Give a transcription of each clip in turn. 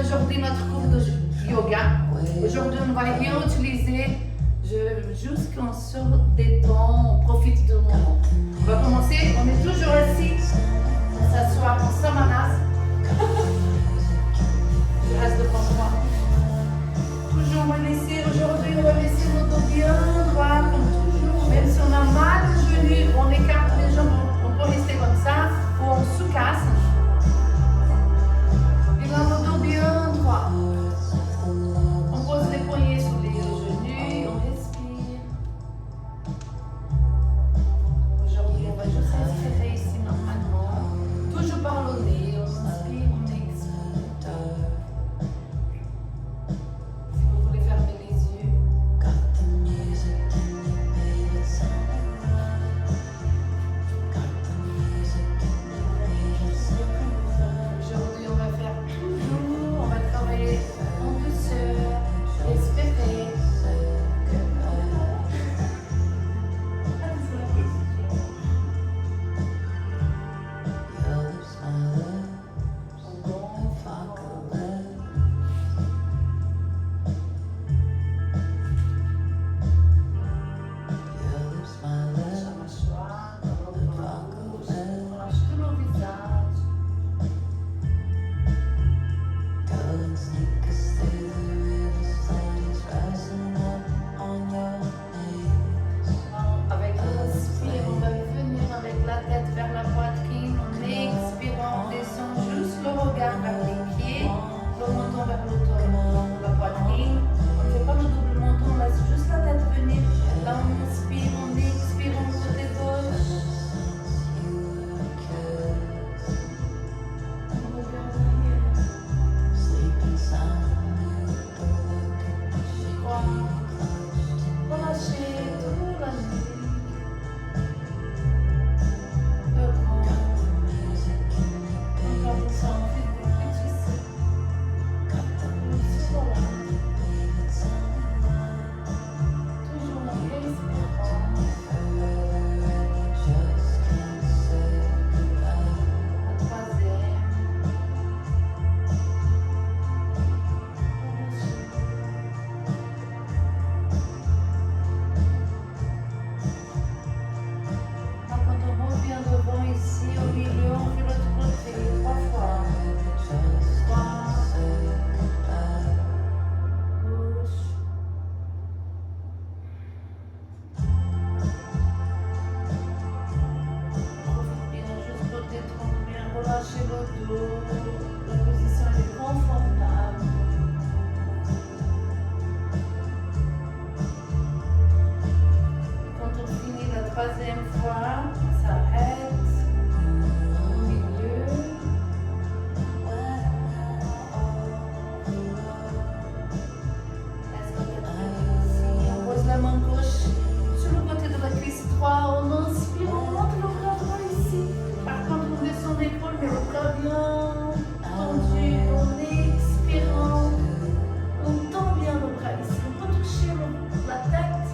aujourd'hui notre cours de yoga. Aujourd'hui, on va réutiliser jusqu'on se détend, on profite du moment. On va commencer, on est toujours assis, on s'assoit en samanas. Je reste devant moi. Toujours, on va laisser aujourd'hui, on va laisser nos dos bien droits, comme toujours. Même si on a mal au genou, on écarte les jambes, on peut rester comme ça, ou on se casse. Et là, nos dos bien droits. On pose les poignets sur les genoux, on respire. Aujourd'hui, on va juste respirer ici normalement. Toujours par le nez, on inspire, on expire. Si vous voulez fermer les yeux. Aujourd'hui, on va faire toujours, on va travailler en douceur, respirer. Avec l'inspire, on va venir avec la tête vers la poitrine. En expirant, on descend juste le regard vers les pieds, le menton vers la poitrine. On ne fait pas le double menton, on laisse juste la tête venir. Là, on inspire, on expire, on côté gauche. On revient en arrière. 3. Relâchez toute la nuit. Encore une fois, on fait des petits voilà. Toujours en respirant. La troisième. Là, quand on revient devant ici, au milieu, on fait l'autre côté 3 fois. 3. Gauche. Profite bien, juste pour détendre bien, relâchez le dos. La position est confortable. Quand on finit la troisième fois, on s'arrête au milieu. Laisse la tête venir ici. On pose la main gauche sur le côté de la cuisse 3. On inspire, on monte le bras droit ici. Par contre, on descend l'épaule, mais le bras bien tendu. En expirant, on tend bien le bras ici. On peut toucher la tête.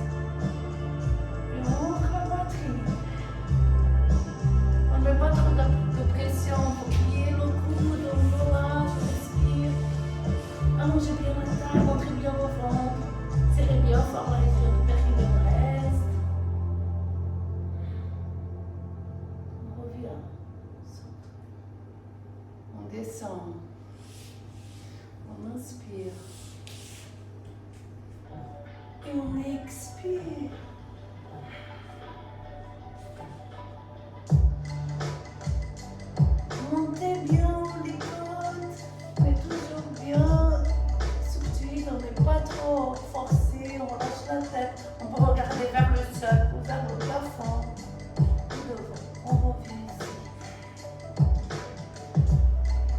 Et on monte la poitrine. On ne met pas trop de pression pour plier le coude, on relâche, on respire. Allongez bien la table, rentrez bien au ventre. Serrez bien fort la région du périnée, on reste. On revient. On descend. On inspire. Et on expire. Montez bien les côtes, mais toujours bien subtil, on n'est pas trop forcé, on relâche la tête, on peut regarder vers le sol ou vers le plafond. Et devant, on revient ici.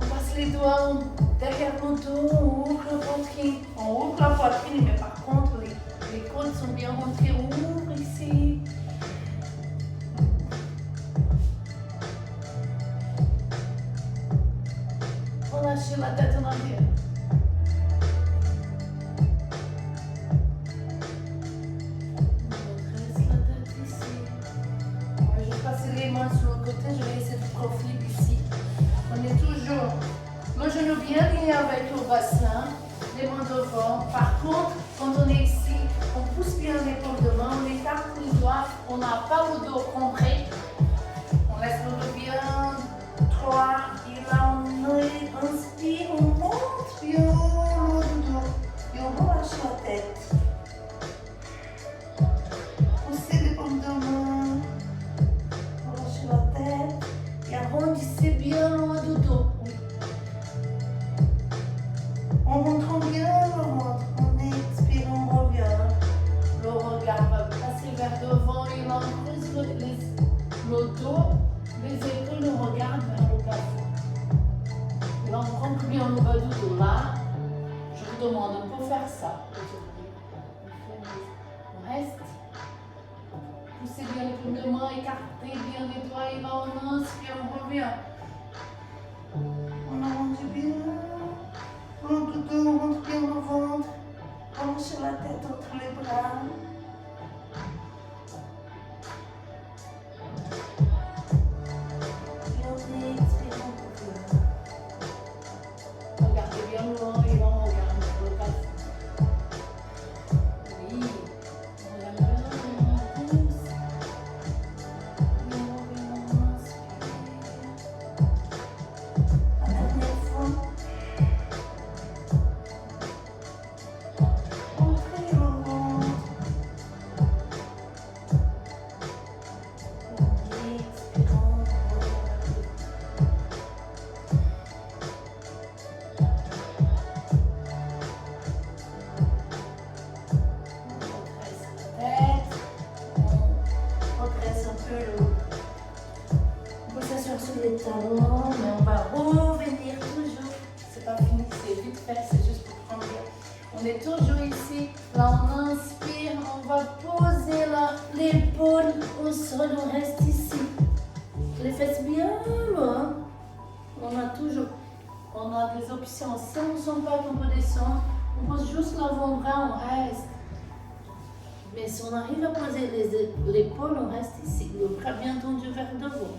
On passe les doigts derrière le dos, on ouvre la poitrine. On ouvre la poitrine, mais par contre, les côtes sont bien rentrées, on ouvre ici. Relâchez la tête en arrière. On redresse la tête ici. On va juste passer les mains sur le côté, je vais essayer de profil ici. On est toujours Le genou bien lié avec le bassin, les mains devant. Par contre, quand on est ici, on pousse bien l'épaule devant, on écarte les doigts, on n'a pas le dos compris. On laisse le dos bien droit. Et là, on inspire, on monte bien le dos. Et on relâche la tête. Poussez les paumes de main. Relâchez la tête. Et arrondissez bien le dos. On montre bien le ventre, on expire, on revient. Le regard va passer vers devant et on creuse le dos, les épaules, on regarde vers le plafond. Et là, on rentre bien le bas du dos. Là, je vous demande, on peut faire ça. On reste. Poussez bien les paumes de main, écartez bien les doigts et là, on inspire, on revient. On arrondit bien. Le dos, on rentre bien le ventre. Relâchez la tête entre les bras. Et on expire, on revient. Regardez bien loin et là on regarde le plafond. Oui, on regarde bien, on pousse. Et on revient, on inspire. La dernière fois. Sur les talons, mais on va revenir toujours. C'est pas fini, c'est vite fait, c'est juste pour prendre bien. On est toujours ici. Là, on inspire, on va poser l'épaule au sol, on reste ici. Les fesses bien loin. On a des options. Si on ne sent pas qu'on peut descendre, on pose juste l'avant-bras, on reste. Mais si on arrive à poser l'épaule, on reste ici. Le bras bien tendu vers devant.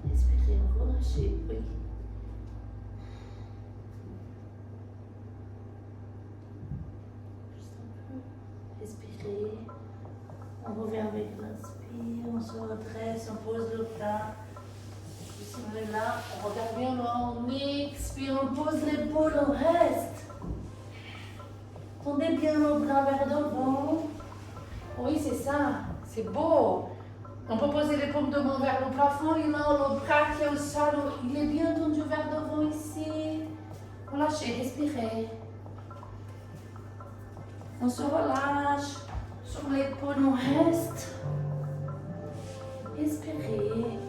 Respirez, relâchez, oui. Juste un peu. Respirez. On revient avec l'inspire, on se redresse, on pose le bras. On est là, on regarde bien loin, on expire, on pose l'épaule, on reste. Tendez bien le bras vers devant. Oui, c'est ça, c'est beau. On peut poser les paumes de main vers le plafond et là, le bras qui est au sol, il est bien tendu vers devant ici. Relâchez, respirez. On se relâche. Sur l'épaule, on reste. Respirez.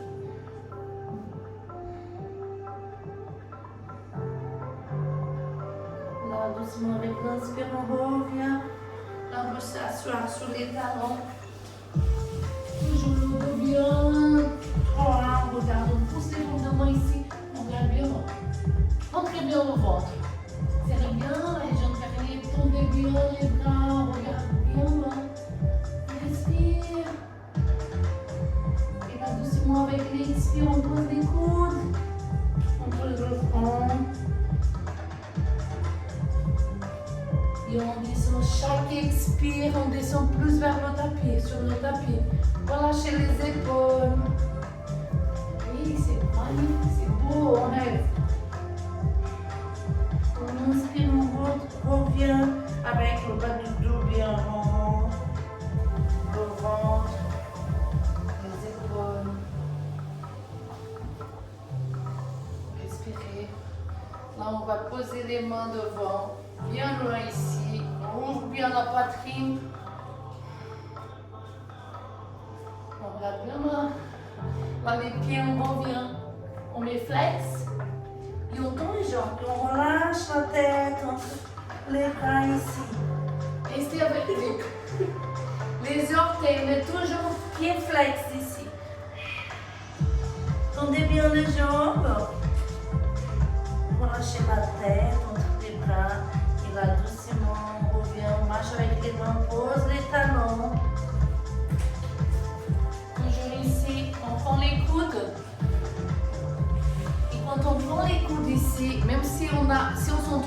Là, doucement, avec l'inspire, on revient. Là, on peut s'asseoir sur les talons. Toujours le dos bien droit, on regarde, on pousse les paumes de main ici, on regarde bien, rentrez bien le ventre, serrez bien la région carrée, tendez bien les bras, on regarde bien loin, respire, et là doucement avec l'expire, on pose les coudes, on pose le front, et on descend, chaque expire, on descend plus vers le tapis, sur le tapis. Relâchez les épaules. Oui, c'est magnifique, c'est beau, on rêve. On inspire, on revient avec le bas du dos bien rond, le ventre, les épaules. Respirez. Là, on va poser les mains devant, bien loin ici. On ouvre bien la poitrine. On regarde bien là. Là, les pieds, on revient. On met flex. Et on tend les jambes. Et on relâche la tête entre les bras ici. Et c'est avec les orteils. On met toujours pieds flex ici. Tendez bien les jambes. Relâchez la tête entre les bras. Et là, doucement, on revient. On marche avec les mains. Pose les talons. Toujours ici, on prend les coudes.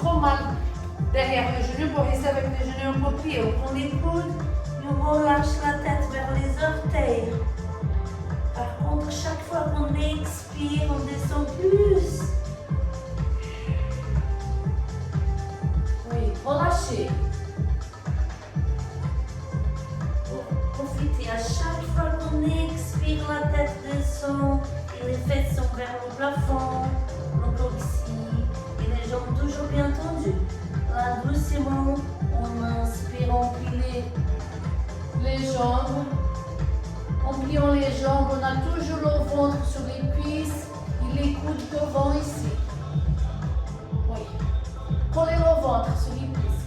trop mal derrière le genou pour rester avec les genoux un peu pliés. On prend les coudes et on relâche la tête vers les orteils. Par contre, chaque fois qu'on expire, on descend plus. Oui, relâchez. Profitez. À chaque fois qu'on expire, la tête descend et les fesses sont vers le plafond. Encore ici. Et les jambes toujours bien tendues. Là, doucement, on inspire, on plie les jambes. En pliant les jambes, on a toujours le ventre sur les cuisses et les coudes devant ici. Oui. Collez le ventre sur les cuisses.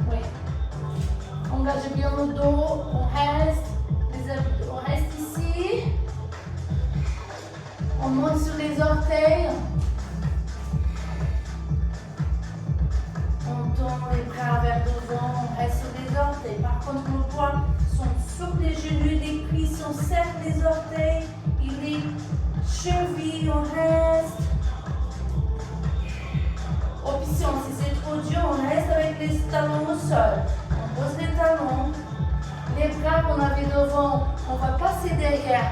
Oui. Engagez bien le dos. On reste ici. On monte sur les orteils. On tourne les bras vers devant, on reste sur les orteils. Par contre, nos poids sont sur les genoux, les cuisses, on serre les orteils et les chevilles, on reste. Option, si c'est trop dur, on reste avec les talons au sol. On pose les talons. Les bras qu'on avait devant, on va passer derrière.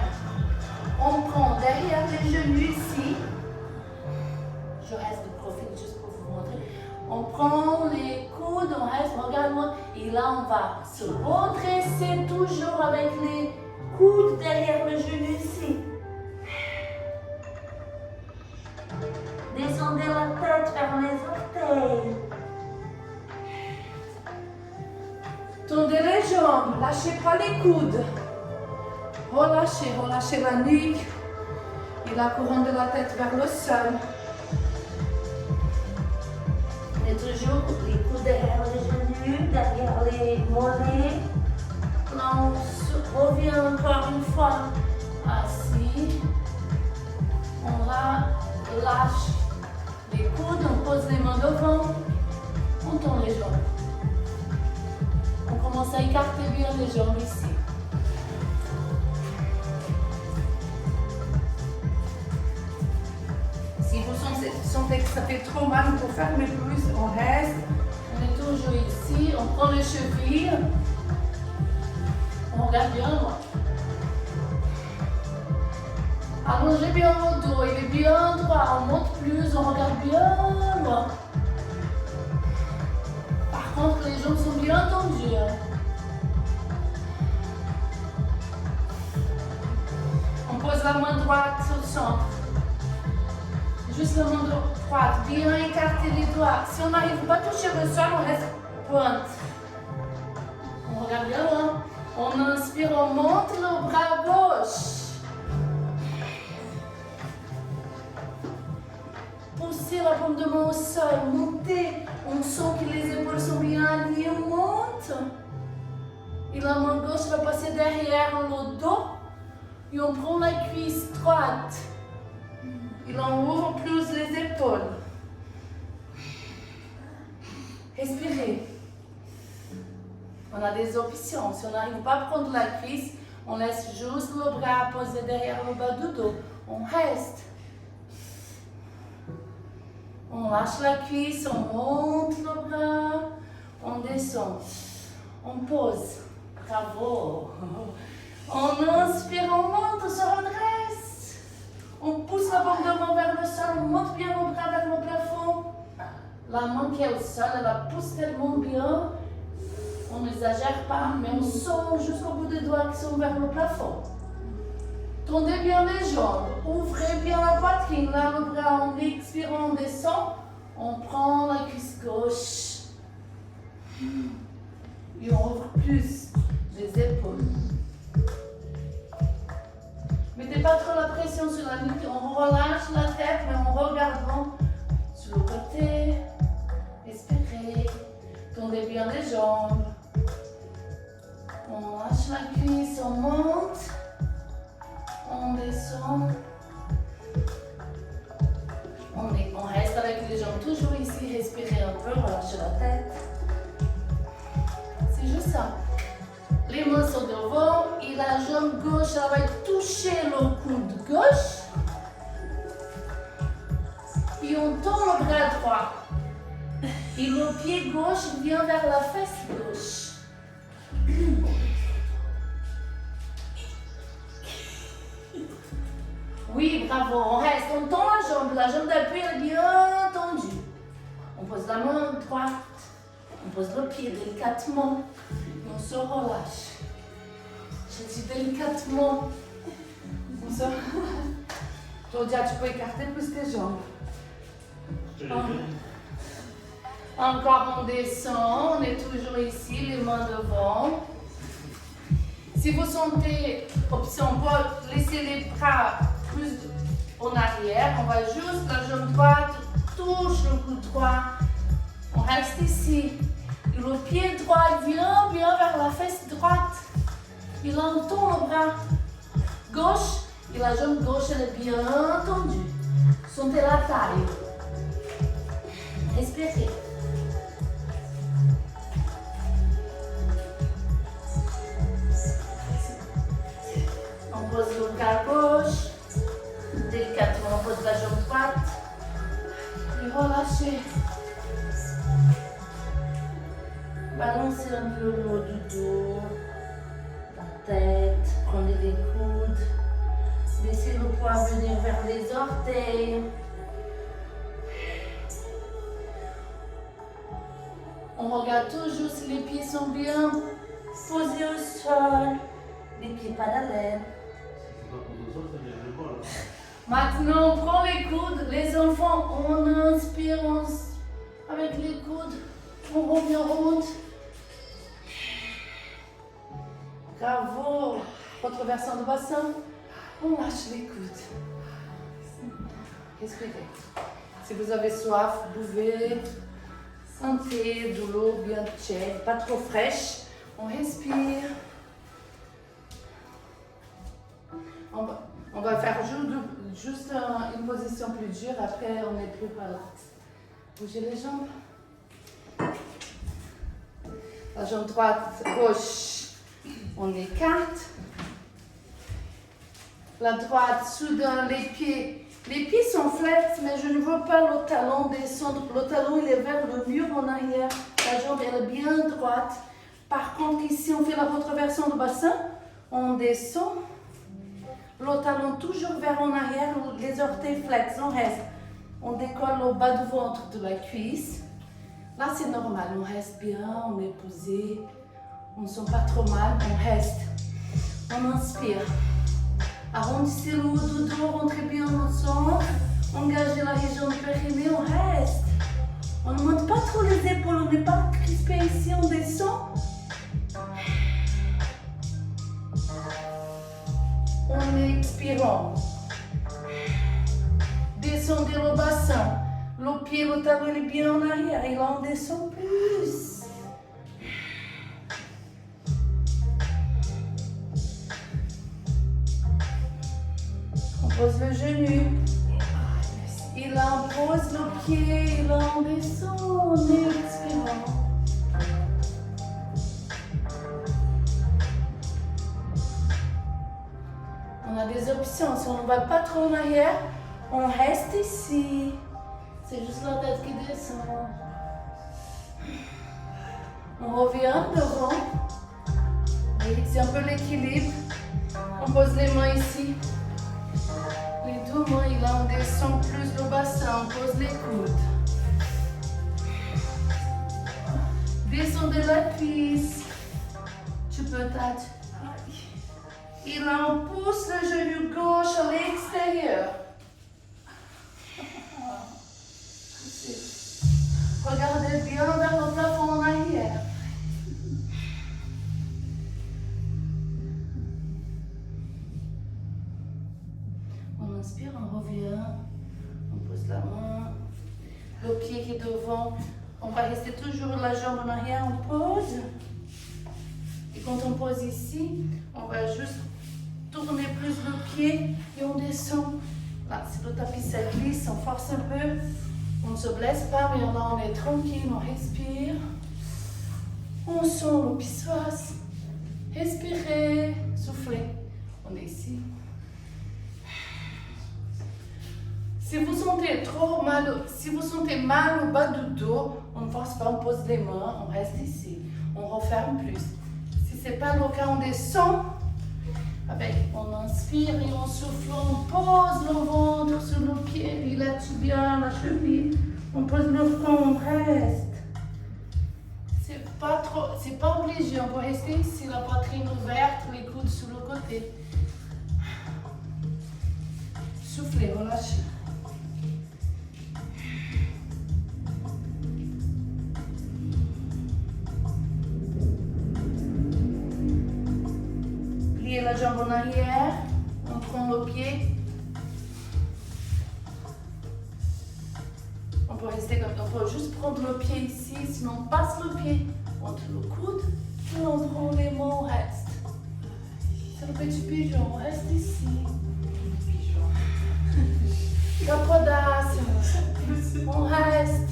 On prend derrière les genoux ici. Je reste de profil juste pour vous montrer. On prend les coudes, on reste, regarde-moi. Et là, on va se redresser toujours avec les coudes derrière le genou ici. Descendez la tête vers les orteils. Tendez les jambes, lâchez pas les coudes. Relâchez la nuque et la couronne de la tête vers le sol. Et toujours les coudes derrière les genoux, derrière les mollets. Là, on revient encore une fois assis. On lâche les coudes, on pose les mains devant. On tend les jambes. On commence à écarter bien les jambes ici. Si vous sentez que ça fait trop mal pour fermer plus, on reste. On est toujours ici, on prend les chevilles. On regarde bien loin. Allongez bien le dos, il est bien droit. On monte plus, on regarde bien loin. Par contre, les jambes sont bien tendues. On pose la main droite sur le centre. Juste la main droite, bien écarter les doigts. Si on n'arrive pas à toucher le sol, on reste pointe. On regarde bien loin. On inspire, on monte le bras gauche. Poussez la paume de main au sol, montez. On sent que les épaules sont bien alignées, on monte. Et la main gauche va passer derrière le dos. Et on prend la cuisse droite. Et là, on ouvre plus les épaules. Respirez. On a des options. Si on n'arrive pas à prendre la cuisse, on laisse juste le bras posé derrière le bas du dos. On reste. On lâche la cuisse, on monte le bras, on descend. On pose. Bravo. On inspire, on monte, on se redresse. On pousse la paume de main vers le sol, on monte bien le bras vers le plafond. La main qui est au sol, elle la pousse tellement bien. On n'exagère pas, mais on sent jusqu'au bout des doigts qui sont vers le plafond. Tendez bien les jambes, ouvrez bien la poitrine. Là, le bras, en expirant, on descend. On prend la cuisse gauche. Et on ouvre plus les épaules. Mettez pas trop la pression sur la nuque. On relâche la tête, mais en regardant sur le côté. Respirez. Tendez bien les jambes. On lâche la cuisse, on monte. On descend. On reste avec les jambes toujours ici. Respirez un peu, relâchez la tête. C'est juste ça. Les mains sont devant et la jambe gauche, elle va toucher le coude gauche. Et puis on tend le bras droit. Et le pied gauche vient vers la fesse gauche. Oui, bravo, on reste, on tend la jambe d'appui est bien tendue. On pose la main droite, on pose le pied délicatement et on se relâche. Je dis délicatement, on se relâche. Claudia, tu peux écarter plus tes jambes. Encore on descend, on est toujours ici, les mains devant. Si vous sentez, on peut laisser les bras plus en arrière. On va juste, la jambe droite touche le cou droit. On reste ici. Et le pied droit vient bien vers la fesse droite. Et là, on tend le bras gauche. Et la jambe gauche, elle est bien tendue. Sentez la taille. Respirez. On pose le bras gauche. Délicatement, on pose la jambe droite. Et relâchez. Balancez un peu le haut du dos, la tête, prenez les coudes. Laissez le poids venir vers les orteils. On regarde toujours si les pieds sont bien posés au sol. Les pieds pas d'haleine. Maintenant, on prend les coudes. Les enfants, on inspire avec les coudes. On revient en route. Bravo. Retroversant de bassin. On lâche les coudes. Respirez. Si vous avez soif, buvez. Sentez de l'eau bien tiède, pas trop fraîche. On respire. On va faire juste une position plus dure. Après, on est plus relax. Bougez les jambes. La jambe droite, gauche, on écarte. La droite, soudain, les pieds. Les pieds sont flex, mais je ne veux pas le talon descendre. Le talon, il est vers le mur en arrière. La jambe, elle est bien droite. Par contre, ici, on fait la retroversion du bassin. On descend. Le talon toujours vers en arrière, les orteils flex, on reste. On décolle au bas du ventre de la cuisse. Là, c'est normal, on reste bien, on est posé. On ne sent pas trop mal, on reste. On inspire. Arrondissez le haut du dos, rentrez bien au centre. Engagez la région du périnée, on reste. On ne monte pas trop les épaules, on n'est pas crispé ici, on descend. On expirant. Descendez le bassin. Le pied, le talon est bien en arrière. Et là, on descend plus. On pose le genou. Et là, on pose le pied. Et là, on descend. On expirant. On a des options. Si on ne va pas trop en arrière, on reste ici. C'est juste la tête qui descend. On revient devant. Et c'est un peu l'équilibre. On pose les mains ici. Les deux mains, et là on descend plus le bassin. On pose les coudes. Descendez la cuisse. Tu peux tâter. Et là, on pousse le genou gauche à l'extérieur. Regardez bien vers le plafond en arrière. On inspire, on revient. On pose la main. Le pied qui est devant. On va rester toujours la jambe en arrière. On pose. Et quand on pose ici, on va juste tourner plus le pied et on descend. Là, si le tapis ça glisse, on force un peu. On ne se blesse pas, mais là on est tranquille, on respire. On sent le psoas. Respirez, soufflez. On est ici. Si vous sentez si vous sentez mal au bas du dos, on ne force pas, on pose les mains, on reste ici, on referme plus. Si ce n'est pas le cas, on descend. On inspire et on souffle, on pose le ventre sur le pied, il a tout bien la cheville. On pose le front, on reste. C'est pas obligé, on peut rester ici, la poitrine ouverte, les coudes sur le côté. Soufflez, relâchez. Pliez la jambe en arrière, on prend le pied. On peut rester comme ça, on peut juste prendre le pied ici, sinon on passe le pied entre le coude et on prend les mains, on reste. C'est le petit pigeon, on reste ici. Kapodasana, on reste.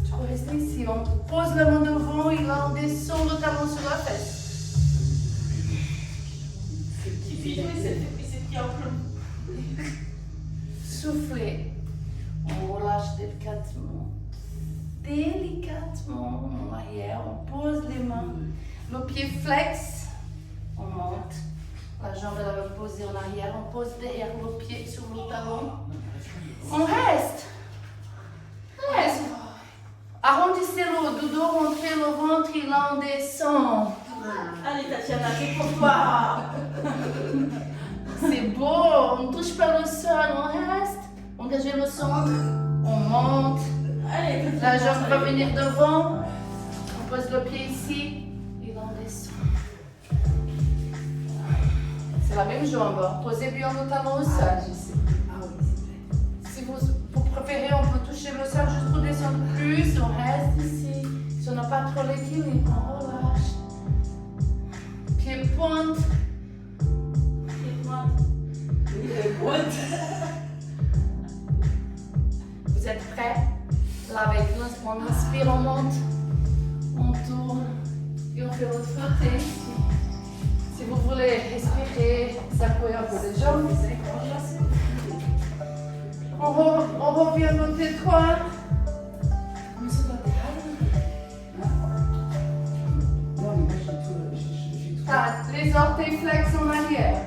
Tu peux rester ici, on pose la main devant et là on descend le talon sur la fesse. Soufflez. On relâche délicatement. Délicatement en arrière. On pose les mains. Le pied flex. On monte. La jambe elle va poser en arrière. On pose derrière le pied sur le talon. On reste. On reste. Arrondissez le dos, rentrez le ventre et là on descend. Allez Tatiana, c'est pour toi. C'est beau, on ne touche pas le sol, on reste. Engagez le centre, on monte. Allez, la jambe va venir devant. On pose le pied ici et là on descend. C'est la même jambe. Posez bien le talon au sol. Si vous préférez, on peut toucher le sol juste pour descendre plus. On reste ici. Si on n'a pas trop l'équilibre, on relâche. Pied pointe. Vous êtes prêts? Là avec nous, on inspire, on monte, on tourne et on fait l'autre côté. Si vous voulez respirer, secouer un peu les jambes. On revient côté droit. Les orteils flex en arrière.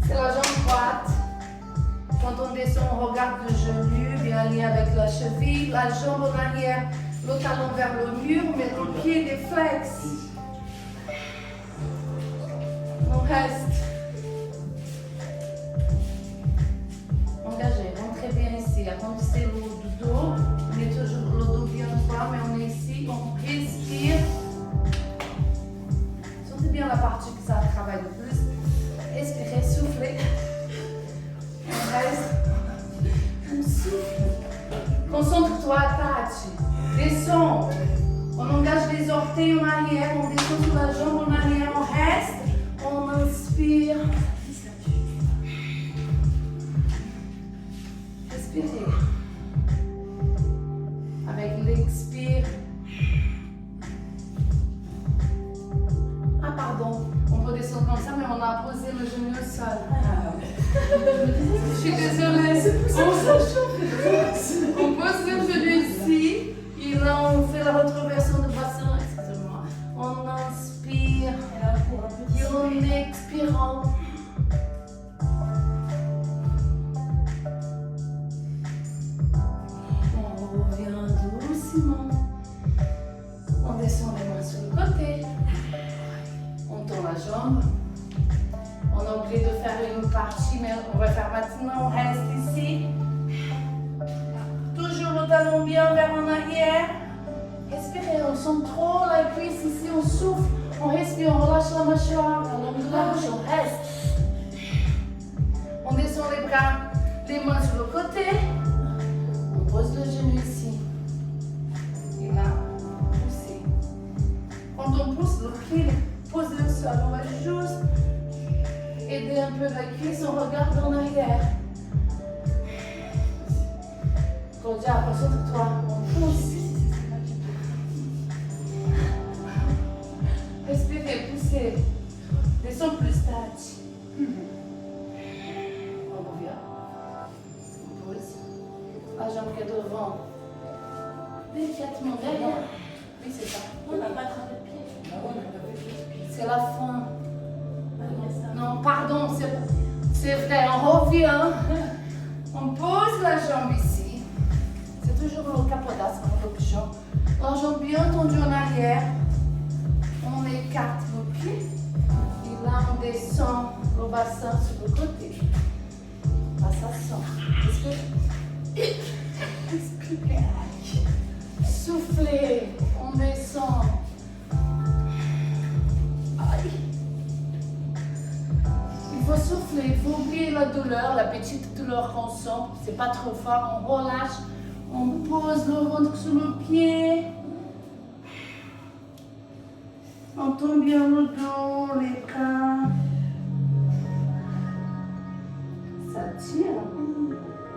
C'est la jambe droite. Quand on descend, on regarde le genou, bien lié avec la cheville. La jambe en arrière, le talon vers le mur, mais le pied des flex. On reste. Engagé, rentrez bien ici. Arrondissez le haut du dos. On est toujours le dos bien droit, mais on est ici. On respire. Sentez bien la partie que ça travaille le plus. Respirez, soufflez. On reste. On souffle. Concentre-toi, touch. Descends. On engage les orteils en arrière. On descend sur la jambe en arrière. On reste. On inspire. Respirez. Avec l'expire. Ah pardon, on peut descendre comme ça, mais on a posé le genou au sol. Je suis désolée. On pose le genou ici. Et là, on fait la rétroversion de bassin. Excusez-moi. On inspire. Et on expire. On revient doucement. On descend les mains sur le côté. On tend la jambe. On a oublié de faire une partie, mais on va faire maintenant. On reste ici. Toujours le talon bien vers en arrière. Respirez, on sent trop la cuisse ici, on souffle. On respire, on relâche la mâchoire. On relâche, on reste. On descend les bras, les mains sur le côté. On pose le genou ici. Et là, poussez. Quand on pousse, le pied pose le sol. On va juste aider un peu la cuisse. On regarde en arrière. Claudia, concentre-toi. On pousse. Respirez, poussez. la jambe qui est devant. Délicatement derrière. Oui, c'est ça. On n'a pas attrapé le pied. C'est la fin. Ah, il y a ça. Non, pardon, c'est vrai. On revient. On pose la jambe ici. C'est toujours le capodasme, l'option. La jambe bien tendue en arrière. On écarte nos pieds. Et là, on descend le bassin sur le côté. Là, ça sent. Expliquez. Soufflez. On descend. Aïe. Il faut souffler, il faut oublier la douleur, la petite douleur qu'on sent. C'est pas trop fort. On relâche. On pose le ventre sur le pied. On tombe bien le dos, les bras. Ça tire.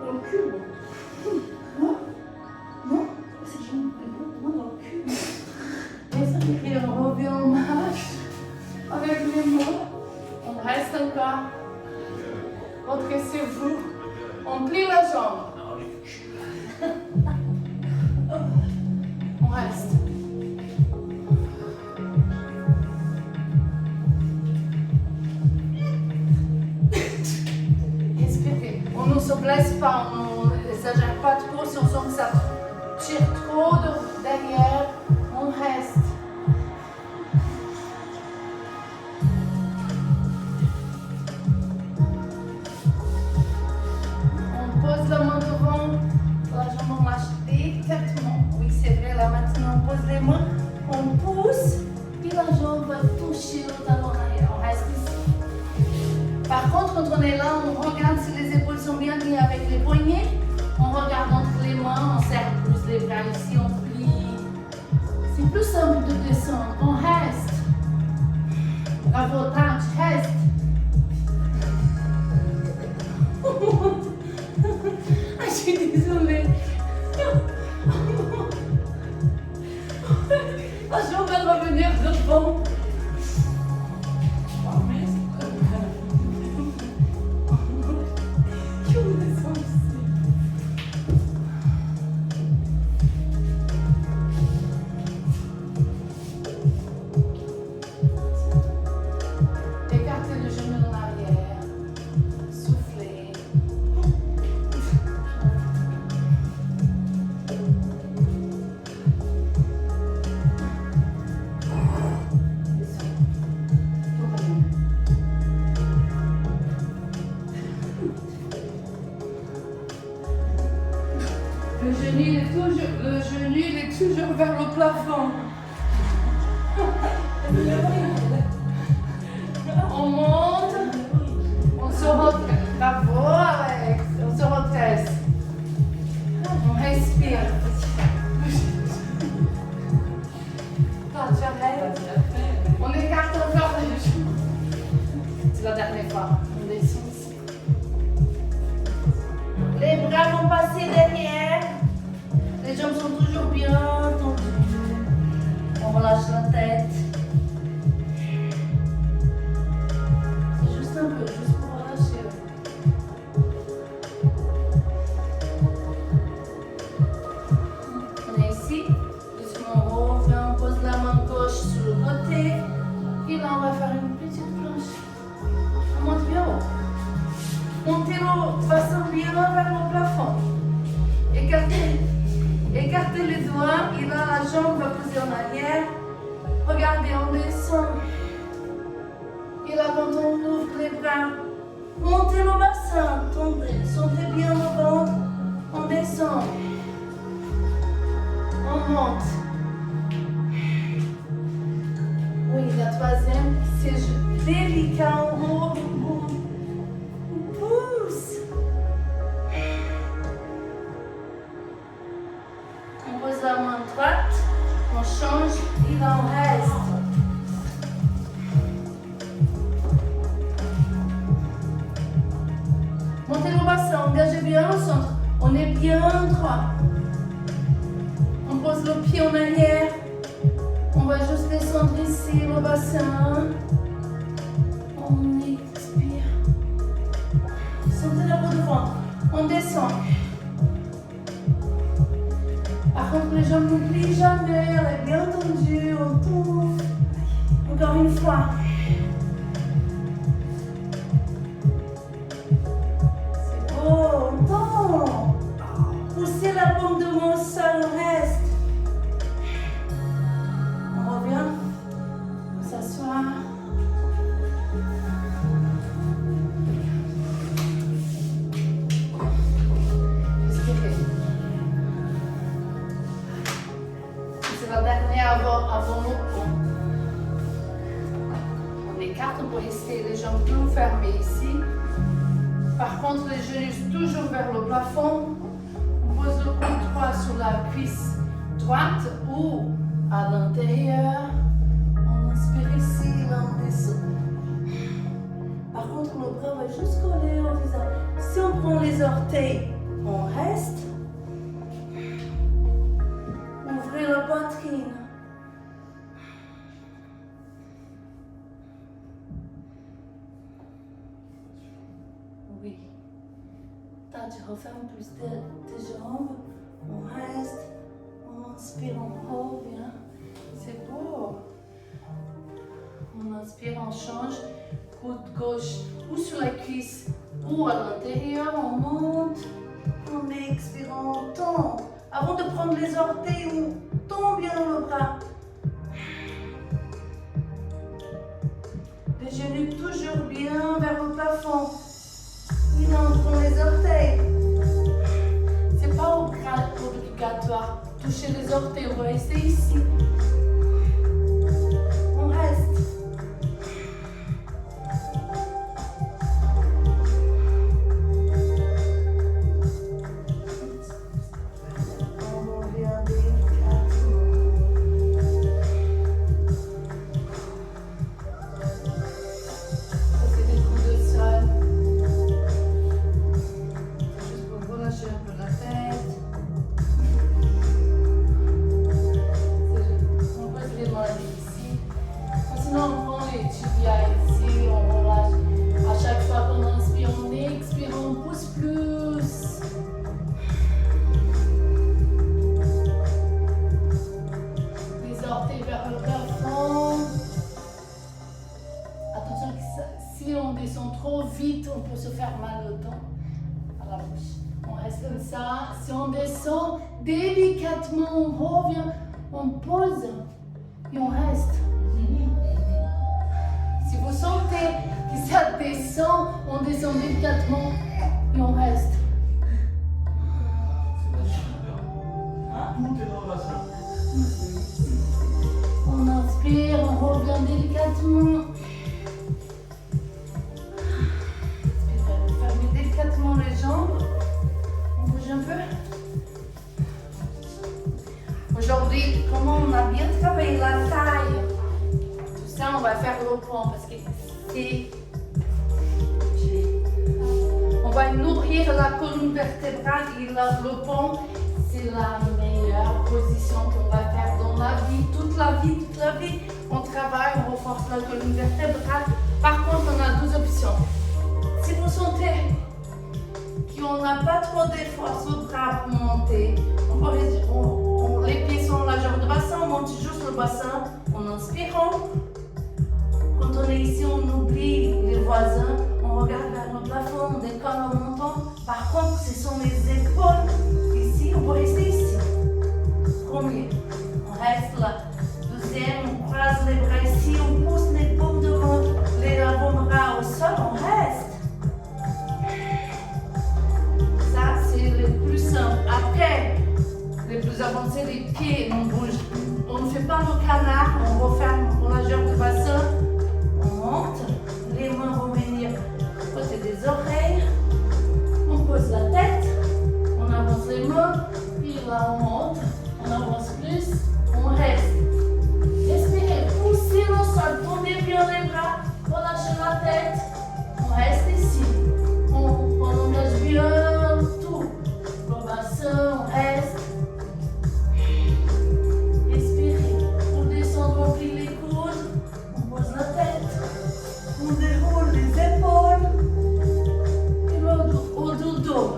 Dans le cul. Non? Non? C'est jambes. Moi dans le cul. Et on revient en marche. Avec les mots. On reste encore. Redressez-vous. On plie la jambe. On reste. Respirez. On ne se blesse pas, on n'exagère pas trop. Si on sent que ça tire trop derrière, on reste. On pose la main devant, la jambe on lâche délicatement. Oui, c'est vrai, là maintenant on pose les mains, on pousse, et la jambe va toucher le talon arrière. On reste ici. Par contre, quand on est là, on regarde si les épaules sont bien liées avec les poignets. On regarde entre les mains, on serre plus les bras ici, on plie. C'est plus simple de descendre. On reste. Bravo, Tâche, reste. Ah, je suis désolée. La jambe va revenir devant. Écartez le genou en arrière. Soufflez. Le genou il est toujours vers le plafond. On monte, on se redresse. Bravo Alex, on se redresse. On respire. J'arrête. On écarte encore les genoux. C'est la dernière fois. On descend ici. Les bras vont passer derrière. Les jambes sont toujours bien tendues. On relâche la tête. C'est juste un peu, juste pour relâcher. On est ici. Doucement, on revient, on pose la main gauche sur le côté. Et là, on va faire une petite planche. On monte bien haut. Montez le bassin bien vers le plafond. Écartez les doigts et là la jambe va poser en arrière. Regardez, on descend. Et là quand on ouvre les bras, montez le bassin, sentez bien le ventre. On descend. On monte. Oui, la troisième, c'est délicat en haut. On pousse. On pose la main droite, on change et là on reste. Montez le bassin, engagez bien le centre. On est bien droit. On pose le pied en arrière. On va juste descendre ici le bassin. On expire. Sentez la bout de ventre. On descend. contre, les jambes n'oublient jamais, elle est bien tendue, on tourne. Encore une fois. C'est beau, on tombe. Poussez la paume de main au sol, on reste. On revient. On s'assoit. C'est la dernière avant le pont. On écarte, on peut rester les jambes tout fermées ici. Par contre, les genoux toujours vers le plafond. On pose le coude droit sur la cuisse droite ou à l'intérieur. On inspire ici, là on descend. Par contre, le bras va juste coller au visage. Si on prend les orteils, on reste. Ouvrez la poitrine. Oui. Là, tu refermes plus tes jambes. On reste. On inspire, on revient. C'est beau. On inspire, on change. Coude gauche ou sur la cuisse ou à l'intérieur. On monte. On expire, on tombe. Avant de prendre les orteils, on tombe bien dans le bras. Les genoux toujours bien vers le plafond. Et là, on prend les orteils. C'est pas obligatoire. Toucher les orteils, on va rester ici. On reste. Si on descend trop vite, on peut se faire mal au dos, à la bouche. On reste comme ça. Si on descend délicatement, on revient, on pose et on reste. Si vous sentez que ça descend, on descend délicatement et on reste. On inspire, on revient délicatement. Fermez délicatement les jambes. On bouge un peu. Aujourd'hui, comment on a bien travaillé la taille, tout ça, on va faire le pont parce que c'est... On va nourrir la colonne vertébrale et le pont, c'est la meilleure position qu'on va faire dans la vie, toute la vie. On travaille, on renforce la colonne vertébrale. Par contre, on a deux options. Si vous sentez qu'on n'a pas trop d'efforts au bras pour monter, les pieds sont largeur de bassin, on monte juste le bassin en inspirant. Quand on est ici, on oublie les voisins, on regarde vers le plafond, on décolle en montant. Par contre, ce sont les épaules. Ici, on peut rester ici. Premier, on reste là. Deuxième, on croise les bras ici, on pousse les paumes de main, les avant-bras au sol, on reste. Ça, c'est le plus simple. Après, les plus avancés, les pieds, on bouge. On ne fait pas le canard, on referme la largeur du bassin. On monte, les mains vont venir côté des oreilles. On pose la tête, on avance les mains, puis là on monte, on avance plus, on reste. Respirez, poussez le sol, tournez bien les bras, relâchez la tête, on reste ici. On engage bien tout. Le bassin, on reste. Respirez. On descend, on plie les coudes, on pose la tête, on déroule les épaules et le dos.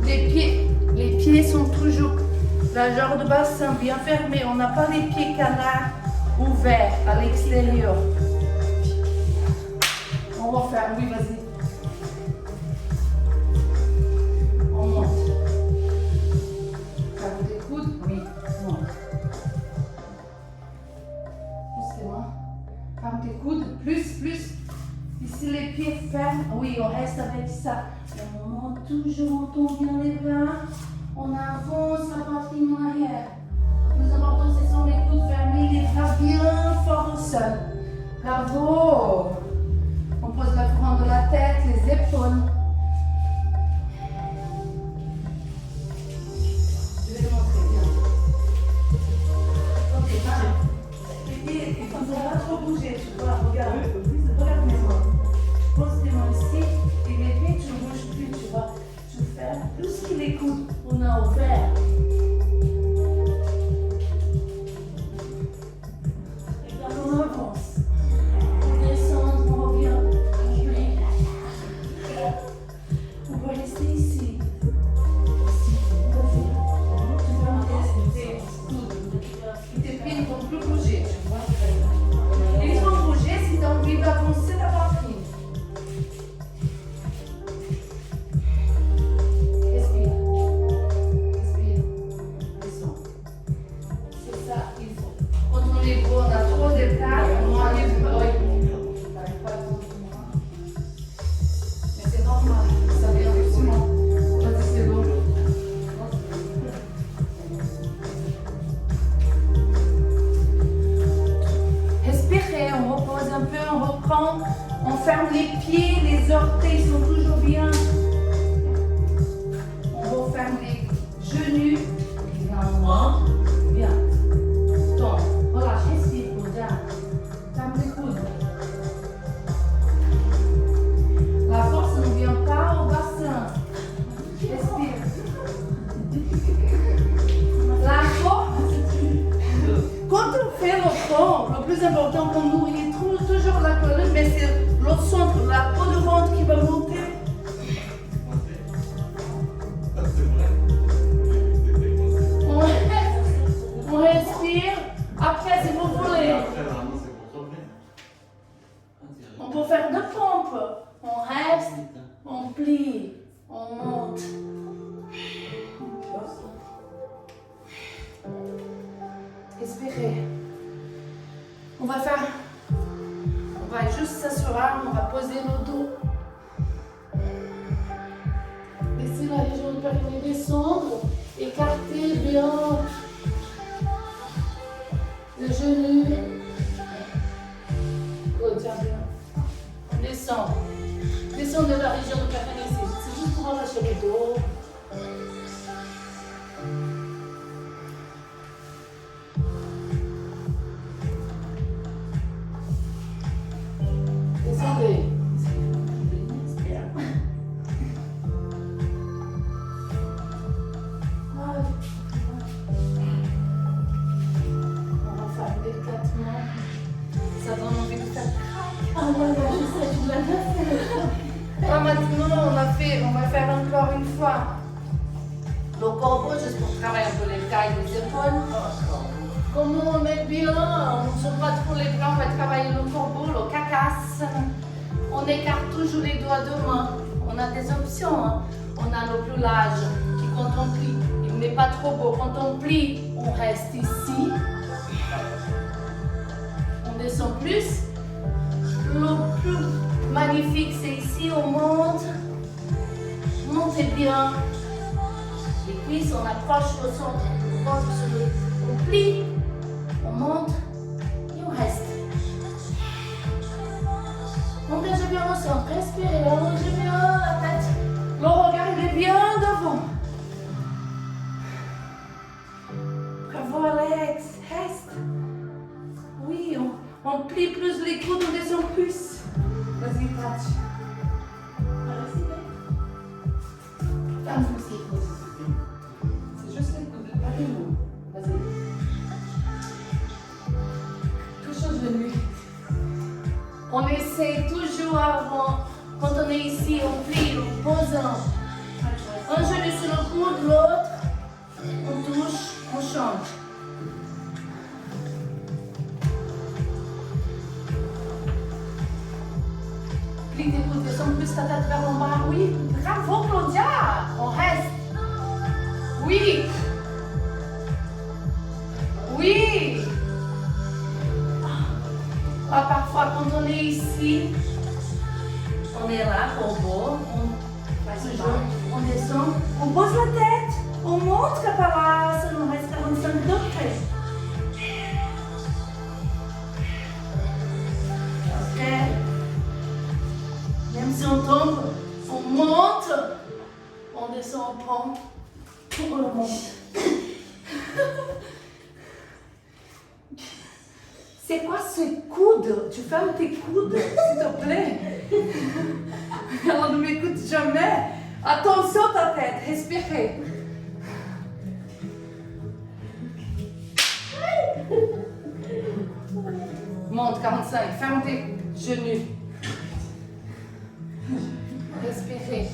Les pieds La genre de bassin bien fermé. On n'a pas les pieds canards ouverts à l'extérieur. On va faire, oui, vas-y. On monte. Ferme tes coudes, oui, on monte. Poussez-moi. Ferme tes coudes, plus. Ici les pieds fermes, oui, on reste avec ça. Et on monte toujours, on tourne bien les bras. On avance la poitrine en arrière. Le plus important, ce sont les coudes fermés, les bras bien forts au sol. Bravo. On pose la couronne de la tête, les épaules. Je vais te montrer, bien. Ok, les pieds, il ne faut pas trop bouger, tu vois, regarde. Regarde mes mains. Pose tes mains ici, et les pieds, tu ne bouges plus, tu vois. Tu fais plus que les coudes, on a ouvert. Regarde, on avance. On descend, on revient. On va rester ici. Tes pieds ne vont plus bouger, tu vois. Ils vont bouger si tu as envie d'avancer la poitrine. Respire. Respire. Descends. C'est ça, il faut. Quand on est beau, on a trop d'écart, on arrive pas. Mais c'est normal, ça vient doucement. Vas-y, c'est bon. Respirez, on repose un peu, on reprend, on ferme les pieds, les orteils sont toujours bien. On referme les genoux, bien, on monte, bien. Donc, relâche, respire, regarde, ferme les coudes. La force ne vient pas au bassin. Respire. La force, quand on fait le front, le plus important, qu'on nourrit toujours la colonne, mais c'est l'autre centre, la peau de ventre qui va monter. On respire. Après, si vous voulez, on peut faire deux pompes. On reste, on plie, on monte. Respirez. On va juste s'assurer, on va poser le dos. Laissez la région du périnée descendre. Écartez bien le genou. Retiens bien. On descend. Descend de la région du périnée. C'est juste pour relâcher le dos. Descendez. On va faire délicatement. Ça donne envie de faire. Ah ouais, je sais, tu l'as bien fait. Ah, maintenant, on va faire encore une fois. Le corbeau, juste pour travailler un peu les tailles des épaules. Comme on est bien, on ne saute pas trop les bras, on va travailler le corbeau, le cacasse. On écarte toujours les doigts de main. On a des options. Hein. On a le plus large qui, quand on plie, il n'est pas trop beau. Quand on plie, on reste ici. On descend plus. Le plus magnifique, c'est ici. On monte. Montez bien. Les cuisses, on approche le centre. On plie. On monte et on reste. Engagez bien au centre, respirez, allongez bien la tête. Le regard il est bien devant. Bravo Alex, reste. Oui, on plie plus les coudes, on descend plus. Vas-y, touch. Ferme plus les coudes. C'est juste les coudes, pas les mots. Vas-y. Touche aux genoux. On essaie toujours avant, quand on est ici, on plie, on pose un genou sur le coude, l'autre, on touche, descends plus ta tête vers en bas. Oui, bravo Claudia. On reste. Oui. Oui. Ah, parfois, quand on est ici, on est là, corbeau, on descend, on pose la tête, on montre par là, ça nous reste 45 degrés. Ok. Même si on tombe, on monte, on descend, on prend, on remonte. C'est quoi ces coudes? Tu fermes tes coudes, s'il te plaît. Alors ne m'écoute jamais. Attention ta tête, respirez. Monte 45, ferme tes genoux. Respirez.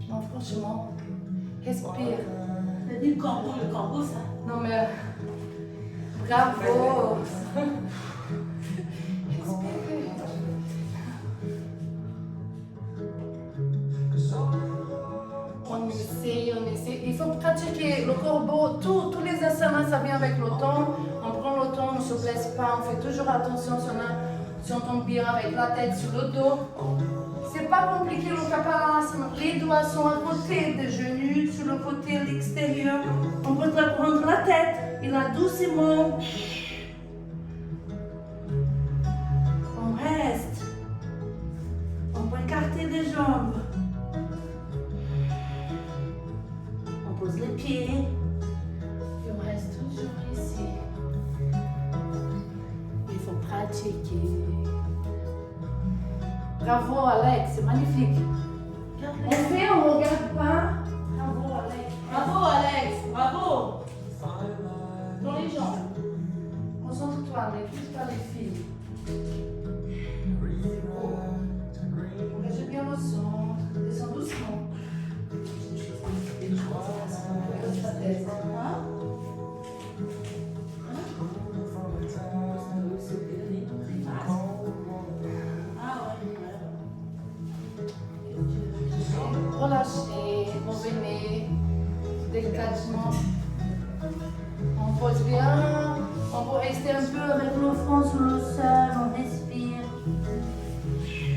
Non, franchement, respire. T'as dit le corbeau, ça. Non mais, bravo. On essaie. Il faut pratiquer le corbeau. Tous les asanas, ça vient avec le temps. On prend le temps, on ne se blesse pas. On fait toujours attention si on tombe bien avec la tête sur le dos. C'est pas compliqué le Kapalasana. Les doigts sont à côté des genoux, sur le côté extérieur. On peut prendre la tête et là doucement. On reste. On peut écarter les jambes. On pose les pieds. Et on reste toujours ici. Il faut pratiquer. Bravo Alex, c'est magnifique. On fait, on ne regarde pas. Bravo Alex. Bravo Alex, bravo. Dans les jambes. Concentre-toi, n'écoute pas les filles. Engagez bien le centre. Descends doucement. Regarde ta tête. Relâchez, revenez délicatement. On pose bien, on peut rester un peu avec le front sur le sol, on respire. Oui.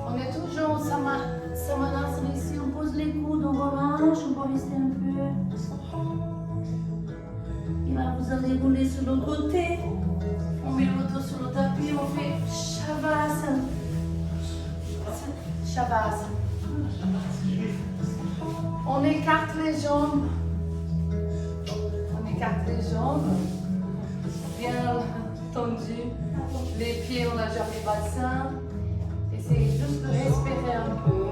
On est toujours en Samanasana ici, on pose les coudes, on relâche, on peut rester un peu. Et là, vous allez rouler sur le côté. On met le dos sur le tapis, on fait Shavasana. Shavasana. On écarte les jambes. On écarte les jambes. Bien tendu. Les pieds, on ajoute les bassins. Essayez juste de respirer un peu.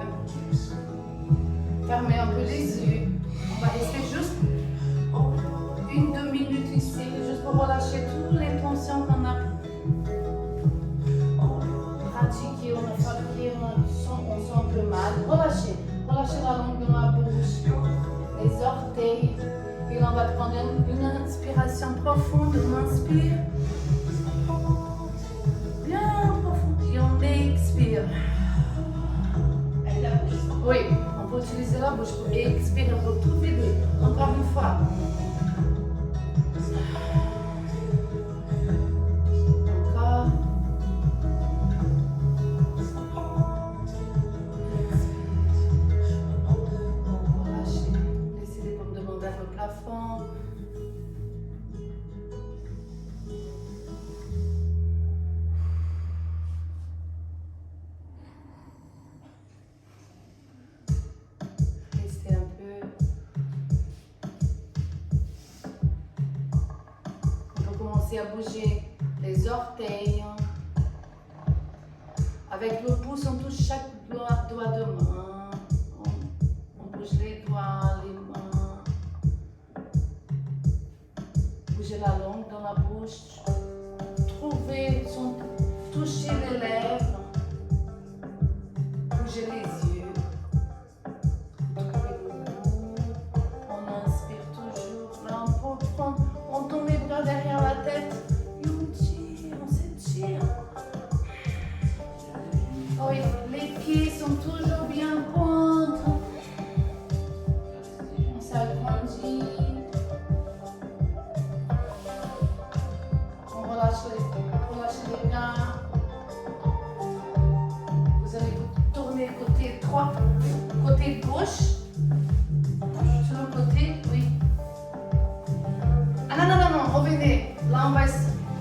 Fermez un peu les yeux. On va rester juste 1-2 minutes ici, juste pour relâcher toutes les tensions qu'on a pratiquées, on a fabriqué, on sent un peu mal. Relâchez la langue dans la bouche, les orteils. Et là, on va prendre une inspiration profonde. On inspire. Bien profond. Et on expire. Avec la bouche. Oui, on peut utiliser la bouche pour expirer pour toutes les deux. Encore une fois. À bouger les orteils. Avec le pouce, on touche chaque doigt de main. On bouge les doigts, les mains. Bougez la langue dans la bouche. Touchez les lèvres. Bougez les yeux. On relâchez les bras. Vous allez vous tourner côté droit, côté gauche. Sur le côté, oui. Ah non, revenez. Là,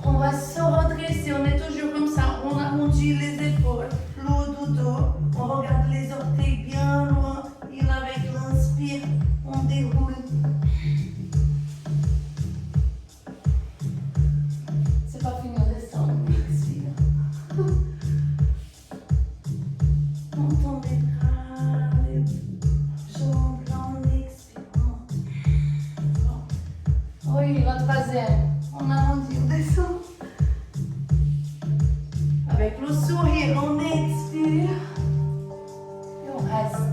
on va se redresser. On est toujours comme ça. On arrondit les épaules, le dos. On regarde les orteils bien loin. Et là, avec l'inspire, on déroule. C'est pas fini, on descend. On expire. On tombe les bras, les jambes, là, on expire. Oui, la troisième. On arrondit, on descend. Avec le sourire, on expire. Et on reste.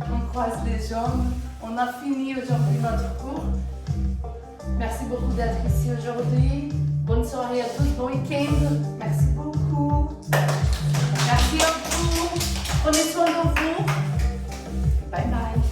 On croise les jambes. On a fini aujourd'hui notre cours. Merci beaucoup d'être ici aujourd'hui. Bonne soirée à tous, bon week-end. Merci beaucoup. Merci à vous. Prenez soin de vous. Bye bye.